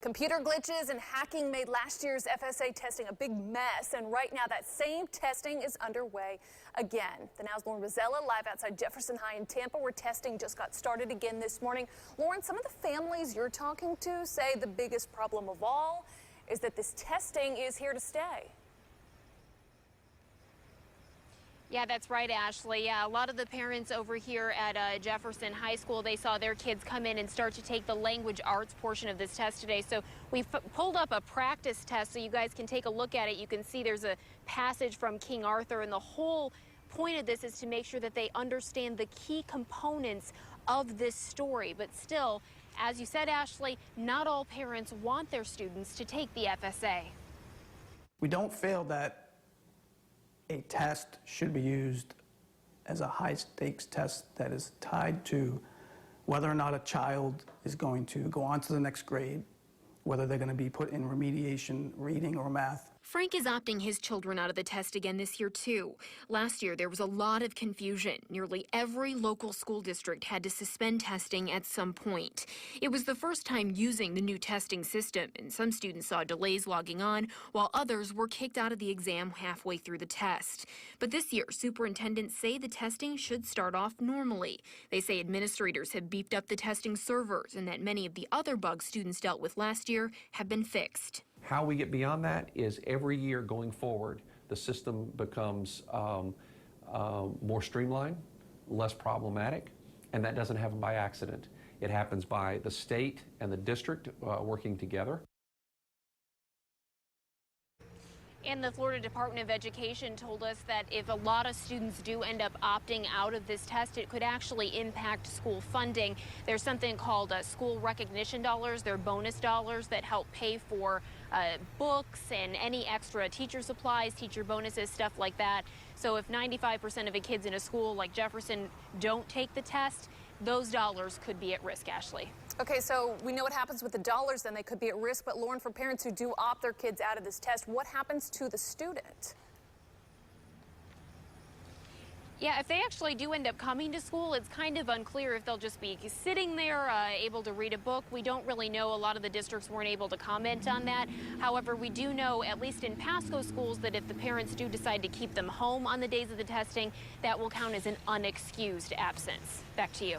Computer glitches and hacking made last year's FSA testing a big mess, and right now that same testing is underway again. The Now's Lauren Rosella live outside Jefferson High in Tampa, where testing just got started again this morning. Lauren, some of the families you're talking to say the biggest problem of all is that this testing is here to stay. Yeah, that's right, Ashley. Yeah, a lot of the parents over here at Jefferson High School, they saw their kids come in and start to take the language arts portion of this test today. So we've pulled up a practice test so you guys can take a look at it. You can see there's a passage from King Arthur, and the whole point of this is to make sure that they understand the key components of this story. But still, as you said, Ashley, not all parents want their students to take the FSA. We don't feel that a test should be used as a high-stakes test that is tied to whether or not a child is going to go on to the next grade, whether they're going to be put in remediation, reading, or math. Frank is opting his children out of the test again this year, too. Last year, there was a lot of confusion. Nearly every local school district had to suspend testing at some point. It was the first time using the new testing system, and some students saw delays logging on, while others were kicked out of the exam halfway through the test. But this year, superintendents say the testing should start off normally. They say administrators have beefed up the testing servers and that many of the other bugs students dealt with last year have been fixed. How we get beyond that is every year going forward, the system becomes more streamlined, less problematic, and that doesn't happen by accident. It happens by the state and the district working together. And the Florida Department of Education told us that if a lot of students do end up opting out of this test, it could actually impact school funding. There's something called school recognition dollars. They're bonus dollars that help pay for books and any extra teacher supplies, teacher bonuses, stuff like that. So if 95% of the kids in a school like Jefferson don't take the test, those dollars could be at risk, Ashley. Okay, so we know what happens with the dollars, then they could be at risk. But Lauren, for parents who do opt their kids out of this test, what happens to the student? Yeah, if they actually do end up coming to school, it's kind of unclear if they'll just be sitting there able to read a book. We don't really know. A lot of the districts weren't able to comment on that. However, we do know, at least in Pasco schools, that if the parents do decide to keep them home on the days of the testing, that will count as an unexcused absence. Back to you.